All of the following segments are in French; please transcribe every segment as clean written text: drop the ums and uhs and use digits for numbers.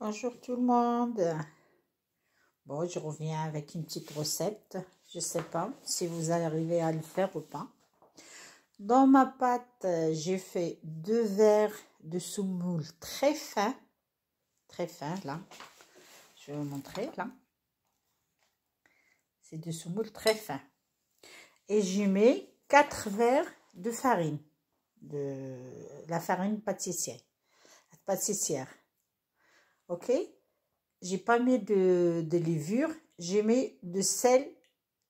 Bonjour tout le monde. Bon, je reviens avec une petite recette. Je ne sais pas si vous arrivez à le faire ou pas. Dans ma pâte, j'ai fait 2 verres de semoule très fin là. Je vais vous montrer là. C'est de semoule très fin. Et j'y mets 4 verres de farine, de la farine pâtissière. Ok, j'ai pas mis de levure, j'ai mis de sel,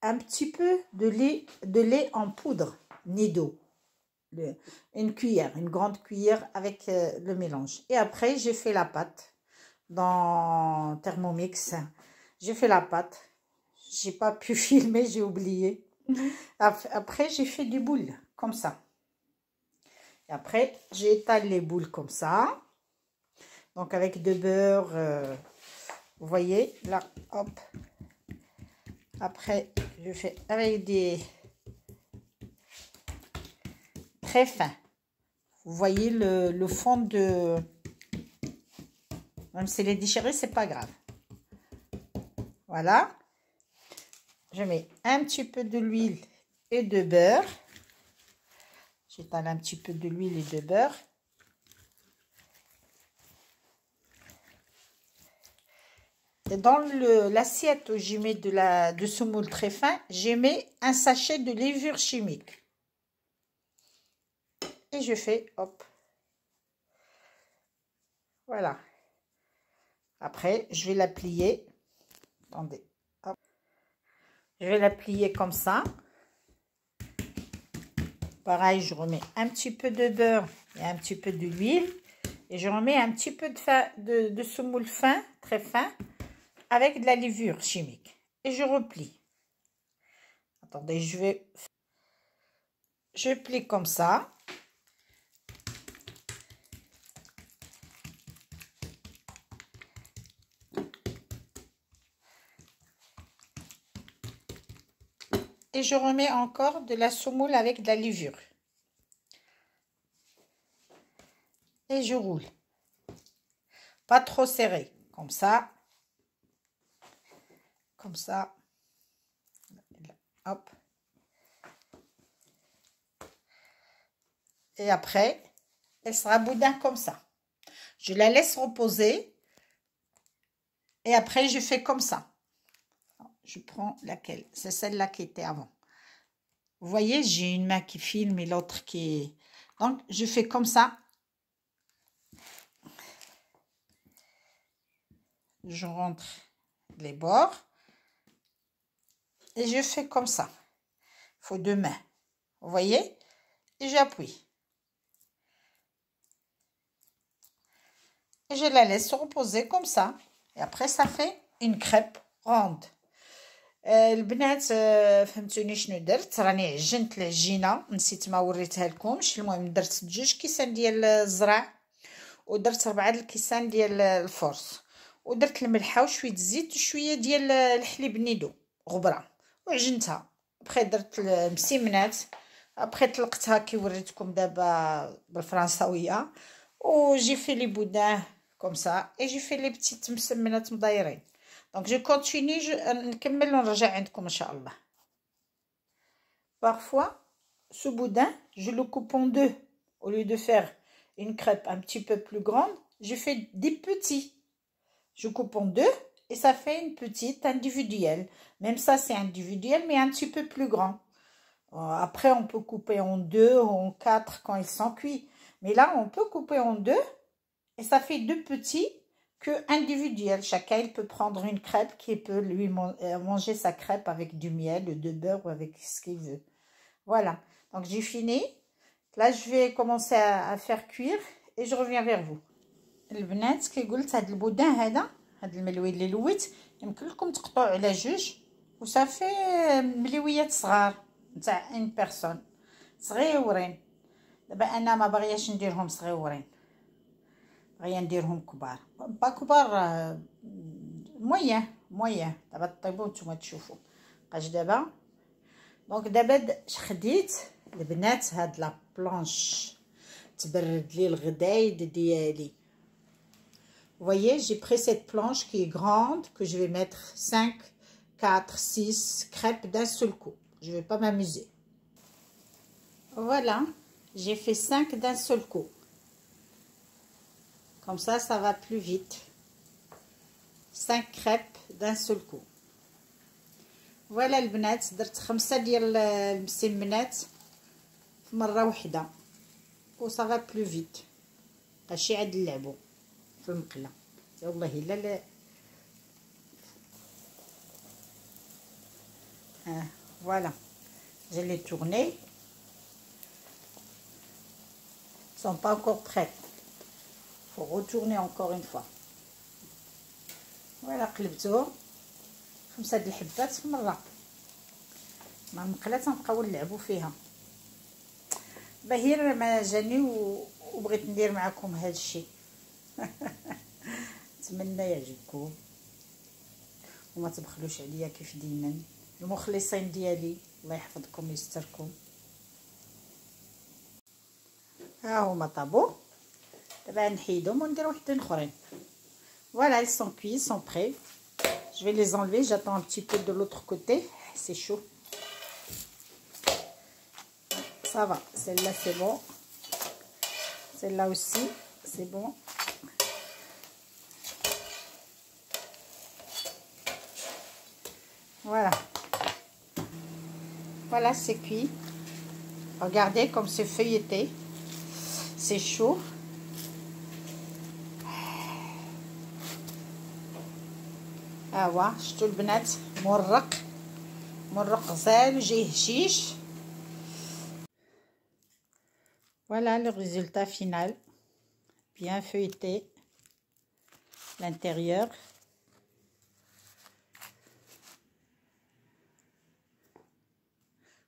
un petit peu de lait en poudre, ni d'eau, une cuillère, une grande cuillère avec le mélange. Et après j'ai fait la pâte dans Thermomix. J'ai fait la pâte, j'ai pas pu filmer, j'ai oublié. Après j'ai fait des boules comme ça. Et après j'ai étalé les boules comme ça. Donc avec de beurre, vous voyez, là, hop. Après, je fais avec des très fins. Vous voyez le fond de... Même si les déchiré, c'est pas grave. Voilà. Je mets un petit peu de l'huile et de beurre. J'étale un petit peu de l'huile et de beurre. Et dans l'assiette où j'y mets de semoule très fin, j'y mets un sachet de levure chimique. Et je fais, hop. Voilà. Après, je vais la plier. Attendez. Hop. Je vais la plier comme ça. Pareil, je remets un petit peu de beurre et un petit peu d'huile. Et je remets un petit peu de semoule fin, très fin, avec de la levure chimique. Et je replie. Attendez, je plie comme ça. Et je remets encore de la semoule avec de la levure. Et je roule. Pas trop serré. Comme ça. Comme ça. Hop. Et après, elle sera boudin comme ça. Je la laisse reposer. Et après, je fais comme ça. Je prends laquelle? C'est celle-là qui était avant. Vous voyez, j'ai une main qui filme et l'autre qui... Donc, je fais comme ça. Je rentre les bords. Et je fais comme ça. Il faut 2 mains. Vous voyez? Et j'appuie. Et je la laisse reposer comme ça. Et après, ça fait une crêpe ronde. البنات فهمتوني شنو درت؟ راني عجنت العجينه، نسيت ما وريتها لكمش. المهم درت 2 كيسان ديال الزرع، ودرت 4 الكيسان ديال الفرص، ودرت الملحه وشويه الزيت وشويه ديال الحليب نيدو غبره، وعجنتها. بخي درت المسمنات، بخي طلقتها كي وريتكم دابا بالفرنساويه، وجي في لي بودان كوم سا، اي جي في لي بتيت مسمنات مدايرين. Donc, je continue, نكمل ونرجع عندكم إن شاء الله. Parfois, ce boudin, je le coupe en 2. Au lieu de faire une crêpe un petit peu plus grande, je fais des petits. Je coupe en 2 et ça fait une petite individuelle. Même ça, c'est individuel, mais un petit peu plus grand. Après, on peut couper en 2 ou en 4 quand ils sont cuits. Mais là, on peut couper en 2 et ça fait 2 petits que individuel. Chacun il peut prendre une crêpe qui peut lui manger sa crêpe avec du miel, de beurre ou avec ce qu'il veut. Voilà. Donc j'ai fini. Là je vais commencer à faire cuire et je reviens vers vous. البنات كي قلت هاد البودان هذا الملوي اللي لويت يمكن لكم تقطعوا على 2 وصافي ملويات صغار نتاع ان بيرسون صغيورين. دابا انا ما باغياش نديرهم صغيورين، غير نديرهم كبار، با كبار، مويه. دابا طيبوا نتوما تشوفوا بقاش دابا. دونك دابا خديت البنات هاد لا بلانش تبرد لي الغدايد ديالي، Vous voyez, j'ai pris cette planche qui est grande, que je vais mettre 5, 4, 6 crêpes d'un seul coup. Je ne vais pas m'amuser. Voilà, j'ai fait 5 d'un seul coup. Comme ça va plus vite. 5 crêpes d'un seul coup. Voilà البنات، درت 5 ديال المسمنات في مرة واحدة و صافا بلو فيت، ماشي عاد نلعبو في المقلة. والله الا voilà, je l'ai tourné. Ils sont pas encore prêts, faut retourner encore une fois. voilà قلبتهم 5 د الحبات في مره، مع المقله تنبقاو نلعبوا فيها. بهير ما جاني وبغيت ندير معكم هذا الشيء. نتمنى يعجبكم وما تبخلوش عليا كيف ديما المخلصين ديالي، الله يحفظكم ويستركم. ها هما طابو، دابا نحيدهم وندير وحدين اخرين. Voilà, ils sont cuits, ils sont prêts. Je vais les enlever, j'attends un petit peu de l'autre côté. C'est chaud. Ça va, celle-là c'est bon. Celle-là aussi, c'est bon. Voilà. Voilà, c'est cuit. Regardez comme c'est feuilleté. C'est chaud. هوا شفتوا البنات، مرق غزال وجاي هشيش. Voilà le résultat final, bien feuilleté l'intérieur.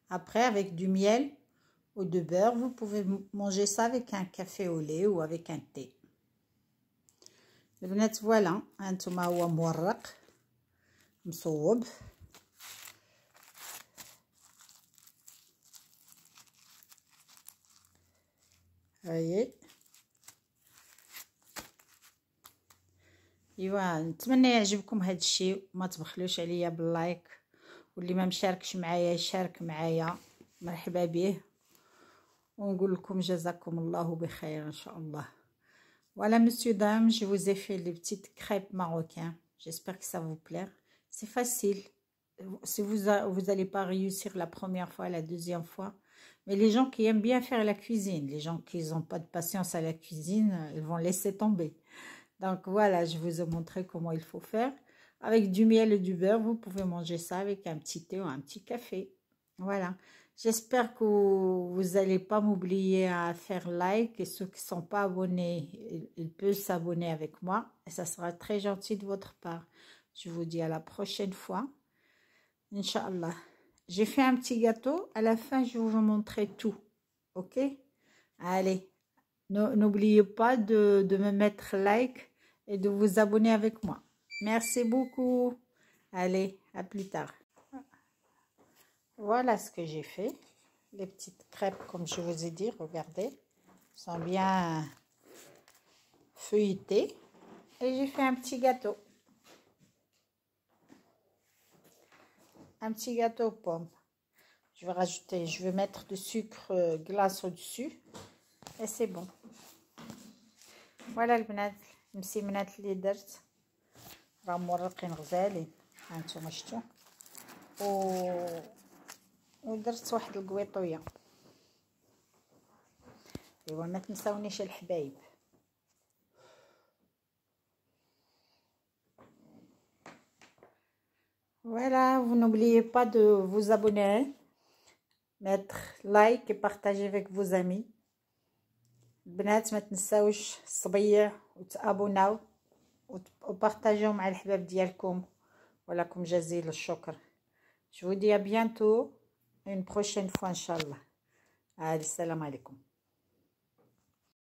Après, avec du miel ou de beurre, vous pouvez manger ça avec un café au lait ou avec un thé. البنات فوالا، هانتوما هو مورق مصوب. هاي ايوا، نتمنى يعجبكم هذا الشيء وما تبخلوش عليا باللايك، واللي ما مشاركش معايا يشارك معايا، مرحبا به، ونقول لكم جزاكم الله بخير ان شاء الله. Voilà, monsieur, dame, je vous ai fait les petites crêpes marocaines. J'espère que ça vous plaît. C'est facile. Si vous n'allez pas réussir la première fois, la deuxième fois. Mais les gens qui aiment bien faire la cuisine, les gens qui n'ont pas de patience à la cuisine, ils vont laisser tomber. Donc voilà, je vous ai montré comment il faut faire. Avec du miel et du beurre, vous pouvez manger ça avec un petit thé ou un petit café. Voilà. J'espère que vous n'allez pas m'oublier à faire like, et ceux qui ne sont pas abonnés, ils peuvent s'abonner avec moi et ça sera très gentil de votre part. Je vous dis à la prochaine fois. Inch'Allah. J'ai fait un petit gâteau. À la fin, je vais vous montrer tout. Ok? Allez. N'oubliez pas de me mettre like et de vous abonner avec moi. Merci beaucoup. Allez, à plus tard. Voilà ce que j'ai fait. Les petites crêpes, comme je vous ai dit, regardez, sont bien feuilletées. Et j'ai fait un petit gâteau. Un petit gâteau aux pommes. Je vais mettre du sucre glace au-dessus. Et c'est bon. Voilà البنات المسيمنات اللي درت، راهم مورقين غزالين، هانتوما شفتوا. ودرت واحد القويطويه. ايوا ما تنساونيش الحبايب. Voilà, vous n'oubliez pas de vous abonner, mettre like et partager avec vos amis. البنات ما تنساوش الصبيع وتابوناو وبارطاجيو مع الحباب ديالكم، ولكم جزيل الشكر. Je vous dis à bientôt, une prochaine fois Inch'Allah. Allez, salam alaikum.